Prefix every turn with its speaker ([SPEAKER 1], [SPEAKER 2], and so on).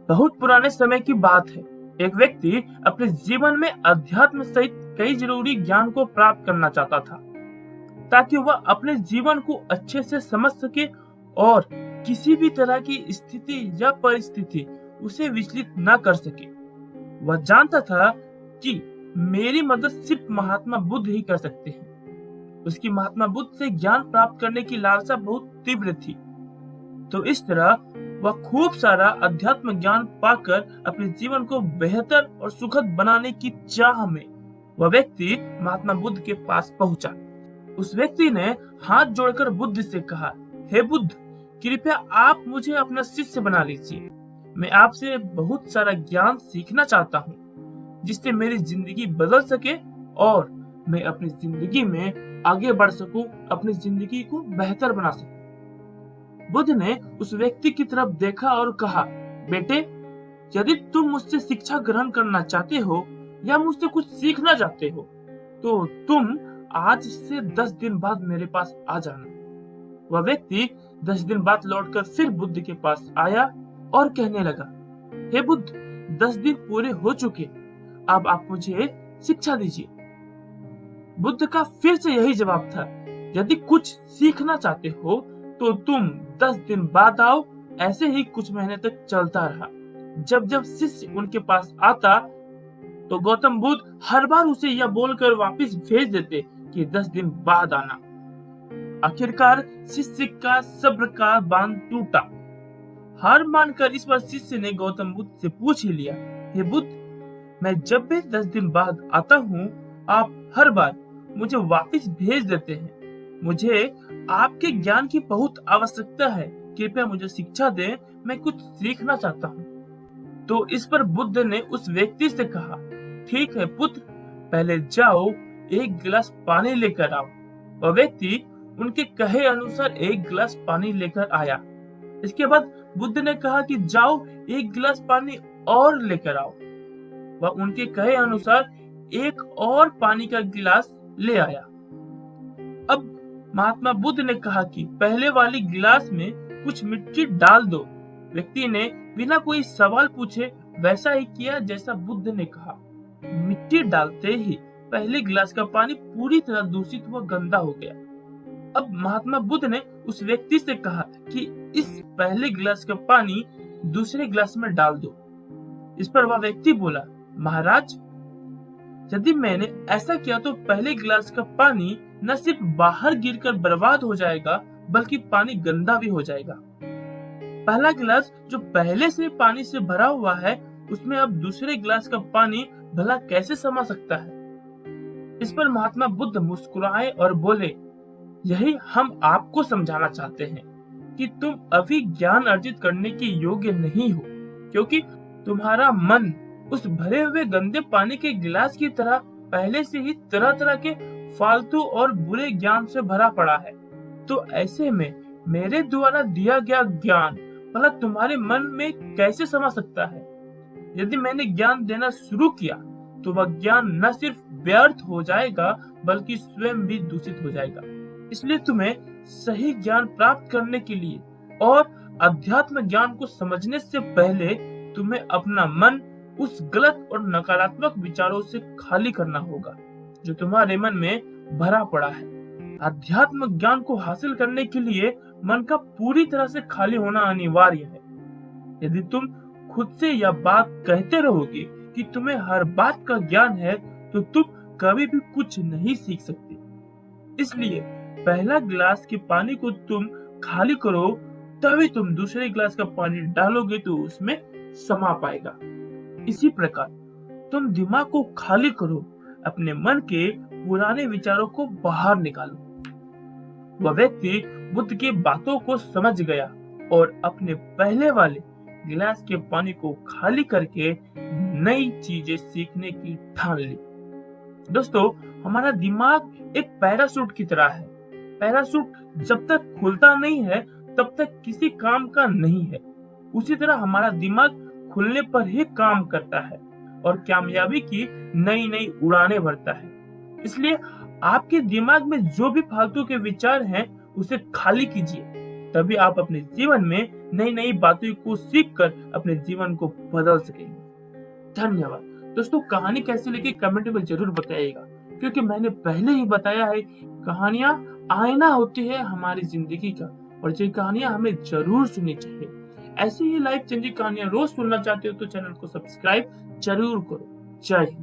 [SPEAKER 1] बहुत पुराने समय की बात है। एक व्यक्ति अपने जीवन में अध्यात्म सहित कई जरूरी ज्ञान को प्राप्त करना चाहता था, ताकि वह अपने जीवन को अच्छे से समझ सके और किसी भी तरह की स्थिति या परिस्थिति उसे विचलित न कर सके। वह जानता था कि मेरी मदद सिर्फ महात्मा बुद्ध ही कर सकते हैं। उसकी महात्मा बुद्ध से ज्ञान प्राप्त करने की लालसा बहुत तीव्र थी। तो इस तरह वह खूब सारा अध्यात्म ज्ञान पाकर अपने जीवन को बेहतर और सुखद बनाने की चाह में वह व्यक्ति महात्मा बुद्ध के पास पहुंचा। उस व्यक्ति ने हाथ जोड़कर बुद्ध से कहा, हे बुद्ध, कृपया आप मुझे अपना शिष्य बना लीजिए। मैं आपसे बहुत सारा ज्ञान सीखना चाहता हूँ, जिससे मेरी जिंदगी बदल सके और मैं अपनी जिंदगी में आगे बढ़ सकूं, अपनी जिंदगी को बेहतर बना सकूं। बुद्ध ने उस व्यक्ति की तरफ देखा और कहा, बेटे, यदि तुम मुझसे शिक्षा ग्रहण करना चाहते हो या मुझसे कुछ सीखना चाहते हो, तो तुम आज से 10 दिन बाद मेरे पास आ जाना। वह व्यक्ति 10 दिन बाद लौटकर फिर बुद्ध के पास आया और कहने लगा, हे बुद्ध, 10 दिन पूरे हो चुके, अब आप मुझे शिक्षा दीजिए। बुद्ध का फिर से यही जवाब था, यदि कुछ सीखना चाहते हो तो तुम 10 दिन बाद आओ। ऐसे ही कुछ महीने तक चलता रहा। जब जब शिष्य उनके पास आता तो गौतम बुद्ध हर बार उसे यह बोलकर वापस भेज देते कि 10 दिन बाद आना। आखिरकार शिष्य का सब्र का बांध टूटा। हार मानकर इस बार शिष्य ने गौतम बुद्ध से पूछ ही लिया, हे बुद्ध, मैं जब भी 10 दिन बाद आता हूँ, आप हर बार मुझे वापस भेज देते हैं। मुझे आपके ज्ञान की बहुत आवश्यकता है, कृपया मुझे शिक्षा दें, मैं कुछ सीखना चाहता हूँ। तो इस पर बुद्ध ने उस व्यक्ति से कहा, ठीक है पुत्र, पहले जाओ, एक गिलास पानी लेकर आओ। वह व्यक्ति उनके कहे अनुसार एक गिलास पानी लेकर आया। इसके बाद बुद्ध ने कहा कि जाओ, एक गिलास पानी और लेकर आओ। वह उनके कहे अनुसार एक और पानी का गिलास ले आया। अब महात्मा बुद्ध ने कहा कि पहले वाली गिलास में कुछ मिट्टी डाल दो। व्यक्ति ने बिना कोई सवाल पूछे वैसा ही किया जैसा बुद्ध ने कहा। मिट्टी डालते ही पहले गिलास का पानी पूरी तरह दूषित व गंदा हो गया। अब महात्मा बुद्ध ने उस व्यक्ति से कहा कि इस पहले गिलास का पानी दूसरे गिलास में डाल दो। इस पर वह व्यक्ति बोला, महाराज, यदि मैंने ऐसा किया तो पहले गिलास का पानी न सिर्फ बाहर गिरकर बर्बाद हो जाएगा, बल्कि पानी गंदा भी हो जाएगा। पहला गिलास जो पहले से पानी से भरा हुआ है, उसमें अब दूसरे गिलास का पानी भला कैसे समा सकता है? इस पर महात्मा बुद्ध मुस्कुराए और बोले, यही हम आपको समझाना चाहते हैं कि तुम अभी ज्ञान अर्जित करने के योग्य नहीं हो, क्योंकि तुम्हारा मन उस भरे हुए गंदे पानी के गिलास की तरह पहले से ही तरह तरह के फालतू और बुरे ज्ञान से भरा पड़ा है। तो ऐसे में मेरे द्वारा दिया गया ज्ञान भला तुम्हारे मन में कैसे समा सकता है? यदि मैंने ज्ञान देना शुरू किया तो वह ज्ञान न सिर्फ व्यर्थ हो जाएगा, बल्कि स्वयं भी दूषित हो जाएगा। इसलिए तुम्हें सही ज्ञान प्राप्त करने के लिए और अध्यात्म ज्ञान को समझने से पहले तुम्हें अपना मन उस गलत और नकारात्मक विचारों से खाली करना होगा जो तुम्हारे मन में भरा पड़ा है। अध्यात्म ज्ञान को हासिल करने के लिए मन का पूरी तरह से खाली होना अनिवार्य है। यदि तुम खुद से यह बात कहते रहोगे कि तुम्हें हर बात का ज्ञान है, तो तुम कभी भी कुछ नहीं सीख सकते। इसलिए पहला गिलास के पानी को तुम खाली करो, तभी तुम दूसरे गिलास का पानी डालोगे तो उसमें समा पाएगा। इसी प्रकार तुम दिमाग को खाली करो, अपने मन के पुराने विचारों को बाहर निकालो। वह व्यक्ति बुद्ध की बातों को समझ गया और अपने पहले वाले गिलास के पानी को खाली करके नई चीजें सीखने की ठान ली। दोस्तों, हमारा दिमाग एक पैराशूट की तरह है। पैराशूट जब तक खुलता नहीं है तब तक किसी काम का नहीं है। उसी तरह हमारा दिमाग खुलने पर ही काम करता है और कामयाबी की नई नई उड़ानें भरता है। इसलिए आपके दिमाग में जो भी फालतू के विचार हैं, उसे खाली कीजिए, तभी आप अपने जीवन में नई नई बातों को सीख कर अपने जीवन को बदल सकेंगे। धन्यवाद। दोस्तों, कहानी कैसी लगी कमेंट में जरूर बताइएगा, क्योंकि मैंने पहले ही बताया है, कहानियां आईना होती है हमारी जिंदगी का, और ये कहानियां हमें जरूर सुननी चाहिए। ऐसी ही लाइफ चेंजिंग कहानियां रोज सुनना चाहते हो तो चैनल को सब्सक्राइब जरूर करो। जय हिंद।